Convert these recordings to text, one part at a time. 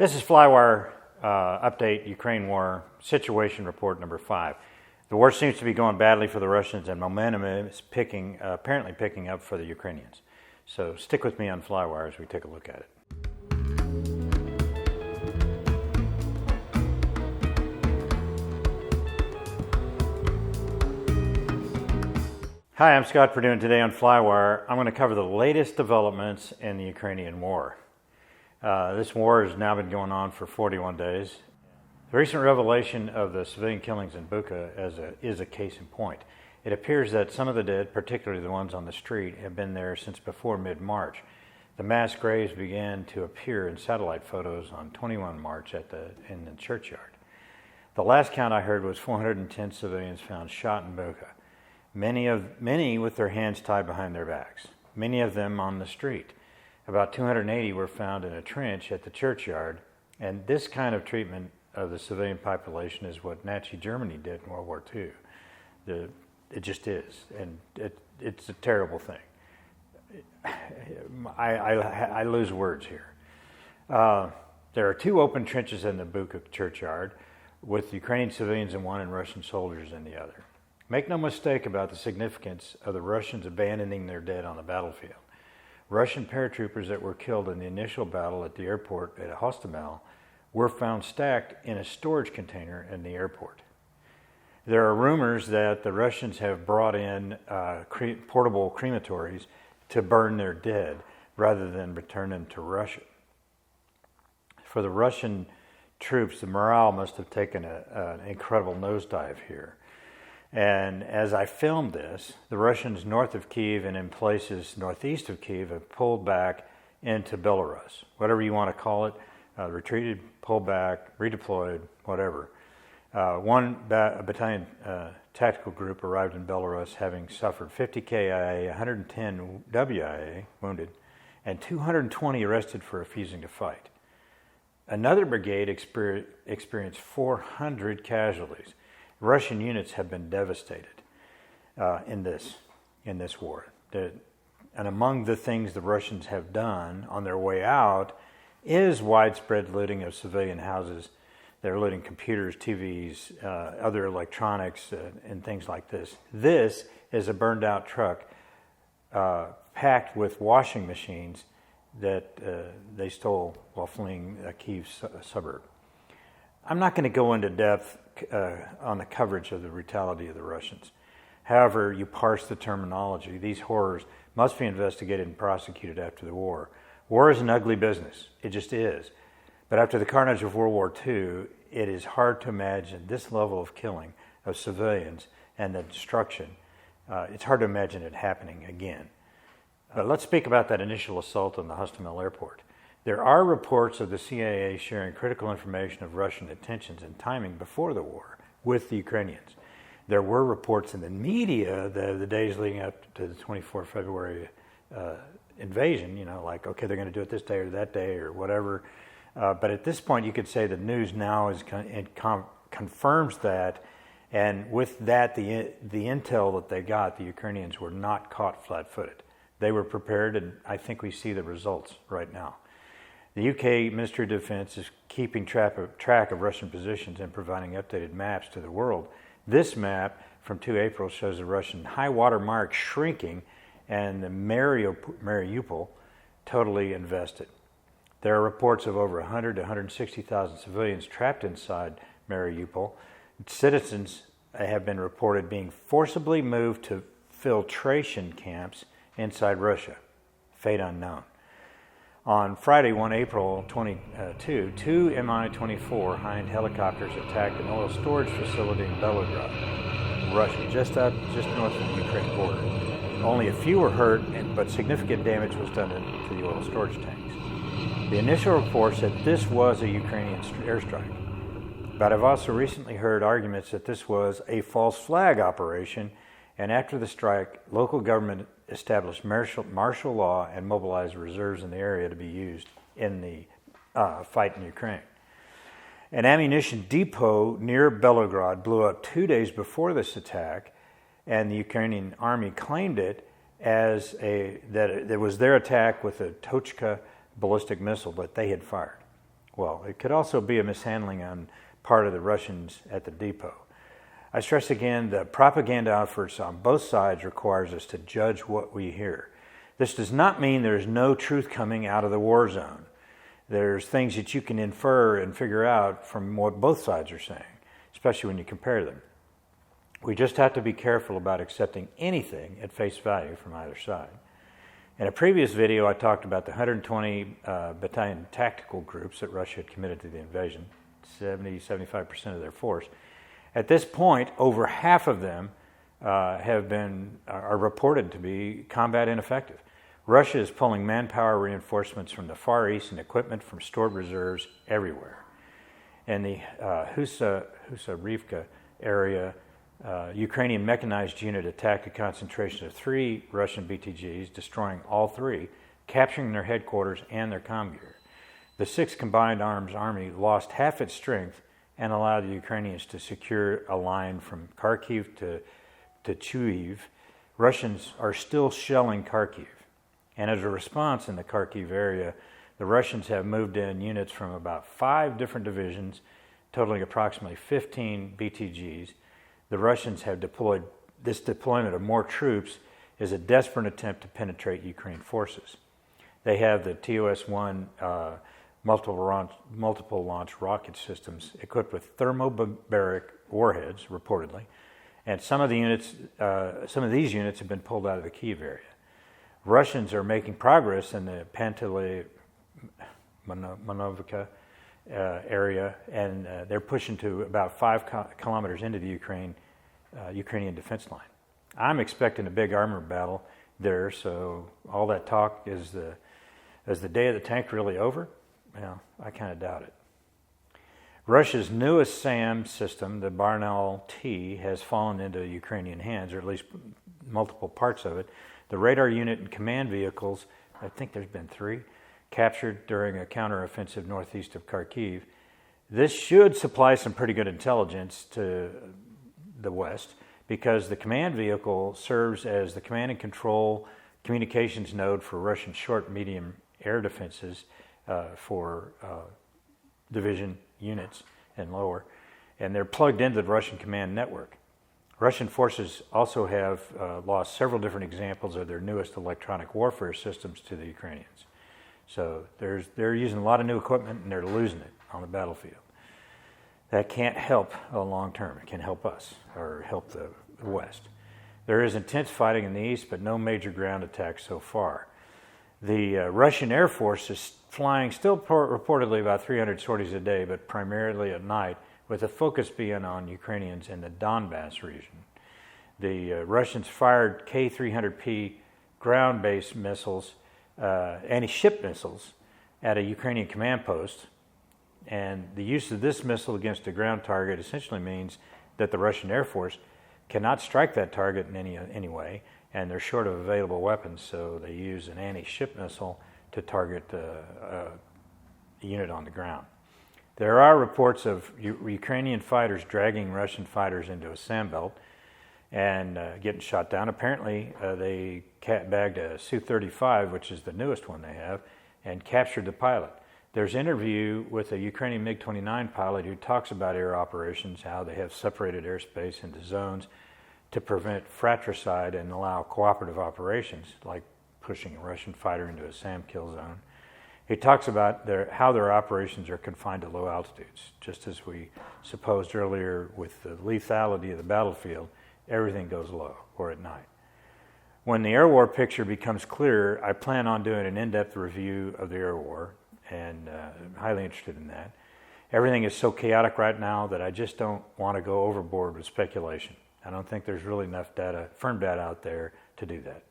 This is Flywire Update Ukraine War Situation Report number 5. The war seems to be going badly for the Russians and momentum is apparently picking up for the Ukrainians. So stick with me on Flywire as we take a look at it. Hi, I'm Scott Perdue, and today on Flywire, I'm going to cover the latest developments in the Ukrainian war. This war has now been going on for 41 days. The recent revelation of the civilian killings in Bucha is a case in point. It appears that some of the dead, particularly the ones on the street, have been there since before mid-March. The mass graves began to appear in satellite photos on 21 March in the churchyard. The last count I heard was 410 civilians found shot in Bucha. Many with their hands tied behind their backs, many of them on the street. About 280 were found in a trench at the churchyard, and this kind of treatment of the civilian population is what Nazi Germany did in World War II. It just is, and it's a terrible thing. I lose words here. There are 2 open trenches in the Bucha churchyard, with Ukrainian civilians in one and Russian soldiers in the other. Make no mistake about the significance of the Russians abandoning their dead on the battlefield. Russian paratroopers that were killed in the initial battle at the airport at Hostomel were found stacked in a storage container in the airport. There are rumors that the Russians have brought in portable crematories to burn their dead rather than return them to Russia. For the Russian troops, the morale must have taken an incredible nosedive here. And as I filmed this, the Russians north of Kyiv and in places northeast of Kyiv have pulled back into Belarus, whatever you want to call it, retreated, pulled back, redeployed, whatever. One battalion tactical group arrived in Belarus having suffered 50 KIA, 110 WIA, wounded, and 220 arrested for refusing to fight. Another brigade experienced 400 casualties. Russian units have been devastated in this war. And among the things the Russians have done on their way out is widespread looting of civilian houses. They're looting computers, TVs, other electronics, and things like this. This is a burned out truck packed with washing machines that they stole while fleeing a Kyiv suburb. I'm not going to go into depth on the coverage of the brutality of the Russians. However you parse the terminology, these horrors must be investigated and prosecuted after the war. War is an ugly business. It just is. But after the carnage of World War II, it is hard to imagine this level of killing of civilians and the destruction. It's hard to imagine it happening again. But let's speak about that initial assault on the Hostomel airport. There are reports of the CIA sharing critical information of Russian intentions and timing before the war with the Ukrainians. There were reports in the media the days leading up to the 24th February invasion, like, okay, they're going to do it this day or that day or whatever. But at this point, you could say the news now confirms that. And with that, the intel that they got, the Ukrainians were not caught flat-footed. They were prepared, and I think we see the results right now. The UK Ministry of Defense is keeping track of Russian positions and providing updated maps to the world. This map from 2 April shows the Russian high water mark shrinking and the Mariupol totally invested. There are reports of over 100 to 160,000 civilians trapped inside Mariupol. Citizens have been reported being forcibly moved to filtration camps inside Russia. Fate unknown. On Friday, 1 April 22, 2 Mi-24 Hind helicopters attacked an oil storage facility in Belgorod, Russia, just north of the Ukraine border. Only a few were hurt, but significant damage was done to the oil storage tanks. The initial report said this was a Ukrainian airstrike, but I've also recently heard arguments that this was a false flag operation, and after the strike, local government established martial law and mobilized reserves in the area to be used in the fight in Ukraine. An ammunition depot near Belgorod blew up 2 days before this attack, and the Ukrainian army claimed it as it was their attack with a Tochka ballistic missile that they had fired. Well, it could also be a mishandling on part of the Russians at the depot. I stress again that propaganda efforts on both sides requires us to judge what we hear. This does not mean there's no truth coming out of the war zone. There's things that you can infer and figure out from what both sides are saying, especially when you compare them. We just have to be careful about accepting anything at face value from either side. In a previous video, I talked about the 120 battalion tactical groups that Russia had committed to the invasion, 70-75% of their force. At this point, over half of them are reported to be combat ineffective. Russia is pulling manpower reinforcements from the Far East and equipment from stored reserves everywhere. In the Husarivka area, Ukrainian mechanized unit attacked a concentration of 3 Russian BTGs, destroying all 3, capturing their headquarters and their comm gear. The 6th Combined Arms Army lost half its strength and allowed the Ukrainians to secure a line from Kharkiv to Chuiv. Russians are still shelling Kharkiv. And as a response in the Kharkiv area, the Russians have moved in units from about 5 different divisions, totaling approximately 15 BTGs. The Russians have deployed. This deployment of more troops is a desperate attempt to penetrate Ukraine forces. They have the TOS-1 multiple launch rocket systems equipped with thermobaric warheads, reportedly, and some of these units have been pulled out of the Kyiv area. Russians are making progress in the Panteleimonovka area, and they're pushing to about 5 kilometers into the Ukrainian defense line. I'm expecting a big armor battle there, so all that talk is the day of the tank really over? Well, I kind of doubt it. Russia's newest SAM system, the Barnal-T, has fallen into Ukrainian hands, or at least multiple parts of it. The radar unit and command vehicles, I think there's been 3, captured during a counteroffensive northeast of Kharkiv. This should supply some pretty good intelligence to the West, because the command vehicle serves as the command and control communications node for Russian short-medium air defenses for division units and lower, and they're plugged into the Russian command network. Russian forces also have lost several different examples of their newest electronic warfare systems to the Ukrainians. So they're using a lot of new equipment, and they're losing it on the battlefield. That can't help long term. It can help us, or help the West. There is intense fighting in the east, but no major ground attacks so far. The Russian Air Force is flying still reportedly about 300 sorties a day, but primarily at night, with the focus being on Ukrainians in the Donbass region. The Russians fired K-300P ground-based missiles, anti-ship missiles, at a Ukrainian command post, and the use of this missile against a ground target essentially means that the Russian Air Force cannot strike that target in any way, and they're short of available weapons, so they use an anti-ship missile to target a unit on the ground. There are reports of Ukrainian fighters dragging Russian fighters into a sand belt and getting shot down. Apparently, they bagged a Su-35, which is the newest one they have, and captured the pilot. There's an interview with a Ukrainian MiG-29 pilot who talks about air operations, how they have separated airspace into zones to prevent fratricide and allow cooperative operations, like pushing a Russian fighter into a SAM kill zone. He talks about how their operations are confined to low altitudes. Just as we supposed earlier with the lethality of the battlefield, everything goes low, or at night. When the air war picture becomes clearer, I plan on doing an in-depth review of the air war, and I'm highly interested in that. Everything is so chaotic right now that I just don't want to go overboard with speculation. I don't think there's really enough data, firm data out there to do that.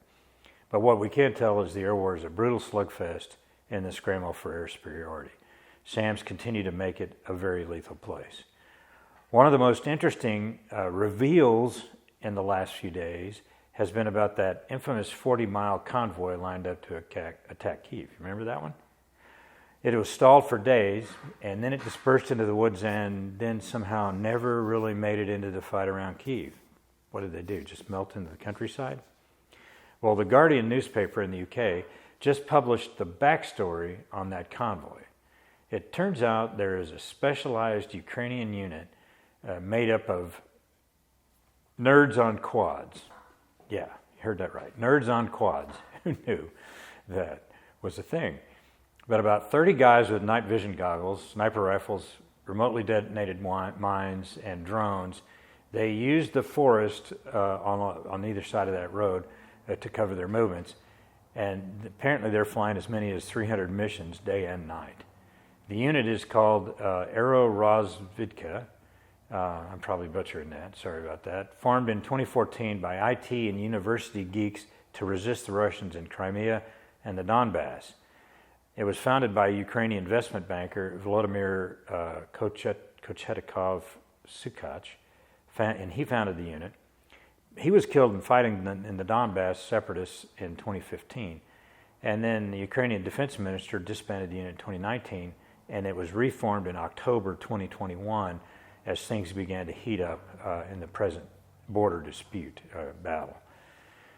But what we can tell is the air war is a brutal slugfest in the scramble for air superiority. SAMs continue to make it a very lethal place. One of the most interesting reveals in the last few days has been about that infamous 40-mile convoy lined up to attack Kyiv. Remember that one? It was stalled for days, and then it dispersed into the woods and then somehow never really made it into the fight around Kyiv. What did they do, just melt into the countryside? Well, the Guardian newspaper in the UK just published the backstory on that convoy. It turns out there is a specialized Ukrainian unit made up of nerds on quads. Yeah, you heard that right. Nerds on quads. Who knew that was a thing? But about 30 guys with night vision goggles, sniper rifles, remotely detonated mines, and drones. They used the forest on either side of that road to cover their movements. And apparently they're flying as many as 300 missions day and night. The unit is called Aero-Razvedka. I'm probably butchering that, sorry about that. Formed in 2014 by IT and university geeks to resist the Russians in Crimea and the Donbass. It was founded by Ukrainian investment banker Volodymyr Kochetkov-Sukach, and he founded the unit. He was killed in fighting in the Donbass separatists in 2015. And then the Ukrainian defense minister disbanded the unit in 2019, and it was reformed in October 2021 as things began to heat up in the present border dispute battle.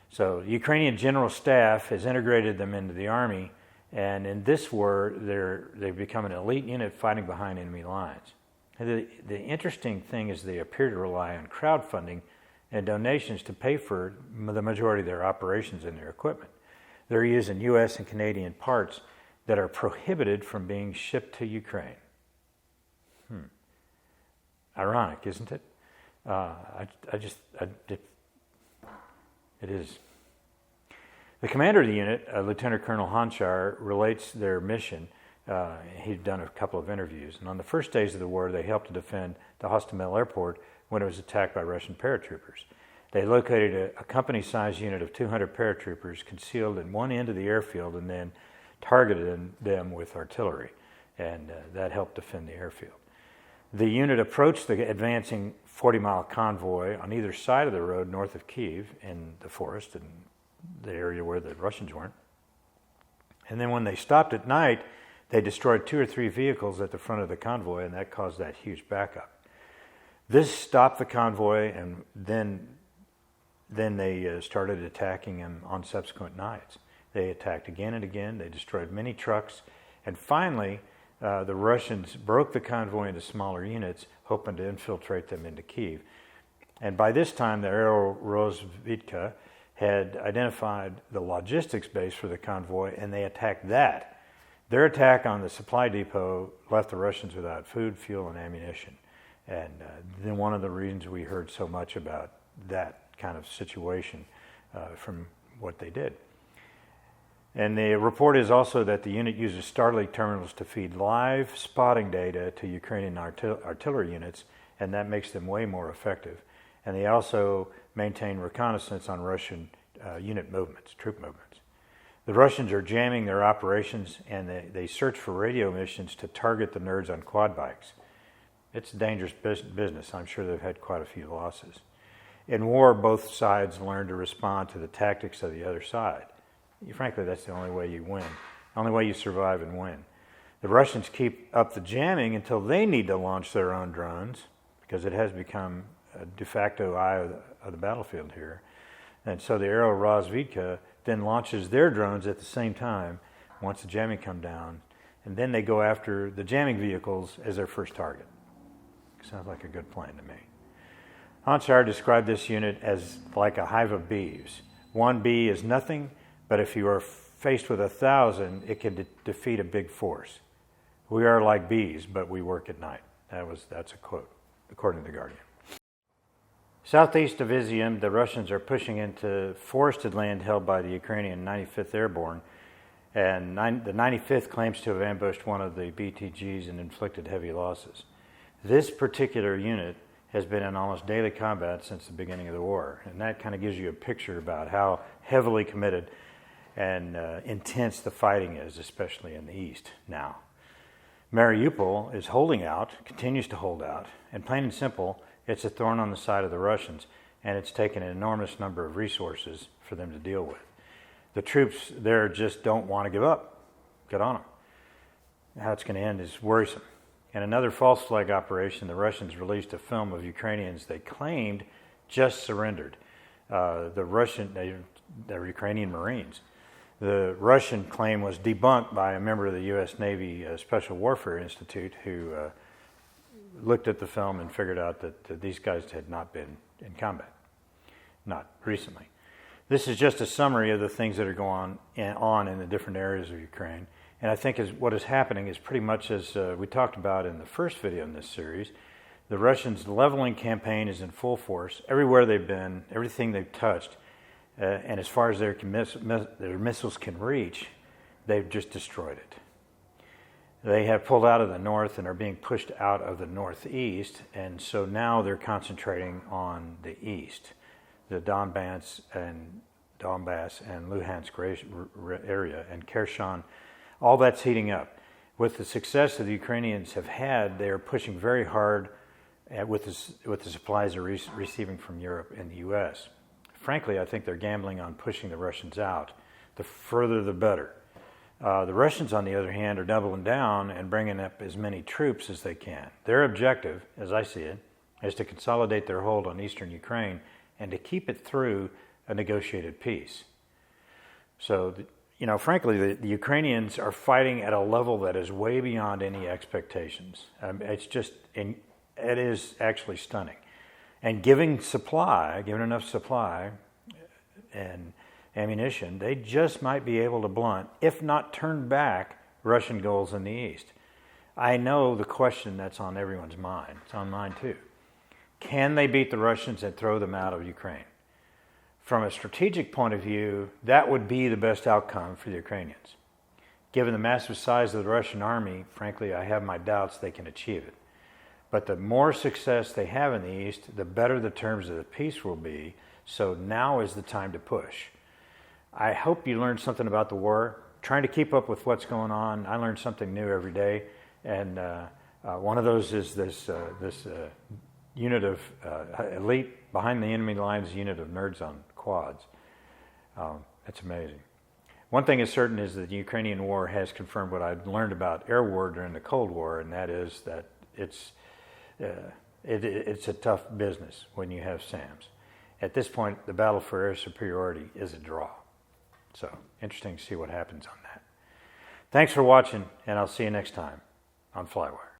So the Ukrainian General Staff has integrated them into the army, and in this war, they've become an elite unit fighting behind enemy lines. The interesting thing is they appear to rely on crowdfunding and donations to pay for the majority of their operations and their equipment. They're using U.S. and Canadian parts that are prohibited from being shipped to Ukraine. Ironic, isn't it? It is. The commander of the unit, Lieutenant Colonel Honchar, relates their mission. He'd done a couple of interviews, and on the first days of the war, they helped to defend the Hostomel airport when it was attacked by Russian paratroopers. They located a company-sized unit of 200 paratroopers concealed in one end of the airfield and then targeted them with artillery, and that helped defend the airfield. The unit approached the advancing 40-mile convoy on either side of the road north of Kyiv in the forest and the area where the Russians weren't. And then when they stopped at night, they destroyed 2 or 3 vehicles at the front of the convoy, and that caused that huge backup. This stopped the convoy, and then they started attacking them on subsequent nights. They attacked again and again. They destroyed many trucks, and finally, the Russians broke the convoy into smaller units, hoping to infiltrate them into Kyiv. And by this time, the Aero-Razvedka had identified the logistics base for the convoy, and they attacked that. Their attack on the supply depot left the Russians without food, fuel, and ammunition. And then one of the reasons we heard so much about that kind of situation from what they did. And the report is also that the unit uses Starlink terminals to feed live spotting data to Ukrainian artillery units, and that makes them way more effective. And they also maintain reconnaissance on Russian unit movements, troop movements. The Russians are jamming their operations, and they search for radio missions to target the nerds on quad bikes. It's a dangerous business. I'm sure they've had quite a few losses. In war, both sides learn to respond to the tactics of the other side. Frankly, that's the only way you win, the only way you survive and win. The Russians keep up the jamming until they need to launch their own drones, because it has become a de facto eye of the battlefield here. And so the Aero-Razvedka then launches their drones at the same time once the jamming comes down, and then they go after the jamming vehicles as their first target. Sounds like a good plan to me. Honchar described this unit as like a hive of bees. One bee is nothing, but if you are faced with 1,000, it can defeat a big force. We are like bees, but we work at night. That's a quote, according to The Guardian. Southeast of Izium, the Russians are pushing into forested land held by the Ukrainian 95th Airborne, and the 95th claims to have ambushed one of the BTGs and inflicted heavy losses. This particular unit has been in almost daily combat since the beginning of the war, and that kind of gives you a picture about how heavily committed and intense the fighting is, especially in the east now. Mariupol is holding out, continues to hold out, and plain and simple, it's a thorn on the side of the Russians, and it's taken an enormous number of resources for them to deal with. The troops there just don't want to give up. Get on them. How it's going to end is worrisome. In another false flag operation, the Russians released a film of Ukrainians they claimed just surrendered. The Ukrainian Marines. The Russian claim was debunked by a member of the U.S. Navy Special Warfare Institute who looked at the film and figured out that these guys had not been in combat, not recently. This is just a summary of the things that are going on in the different areas of Ukraine. And I think what is happening is pretty much as we talked about in the first video in this series. The Russians' leveling campaign is in full force. Everywhere they've been, everything they've touched, and as far as their missiles can reach, they've just destroyed it. They have pulled out of the north and are being pushed out of the northeast, and so now they're concentrating on the east, the Donbass and Luhansk area, and Kherson. All that's heating up. With the success that the Ukrainians have had, they are pushing very hard with the supplies they're receiving from Europe and the U.S. Frankly, I think they're gambling on pushing the Russians out. The further, the better. The Russians, on the other hand, are doubling down and bringing up as many troops as they can. Their objective, as I see it, is to consolidate their hold on eastern Ukraine and to keep it through a negotiated peace. So, frankly, the Ukrainians are fighting at a level that is way beyond any expectations. It is actually stunning. And giving enough supply and ammunition, they just might be able to blunt, if not turn back, Russian goals in the east. I know the question that's on everyone's mind. It's on mine too. Can they beat the Russians and throw them out of Ukraine? From a strategic point of view, that would be the best outcome for the Ukrainians. Given the massive size of the Russian army, frankly, I have my doubts they can achieve it. But the more success they have in the east, the better the terms of the peace will be. So now is the time to push. I hope you learned something about the war. Trying to keep up with what's going on. I learn something new every day. And one of those is this unit of elite, behind the enemy lines unit of nerds on quads. It's amazing. One thing is certain is that the Ukrainian war has confirmed what I'd learned about air war during the Cold War, and that is that it's a tough business when you have SAMs. At this point, the battle for air superiority is a draw. So, interesting to see what happens on that. Thanks for watching, and I'll see you next time on Flywire.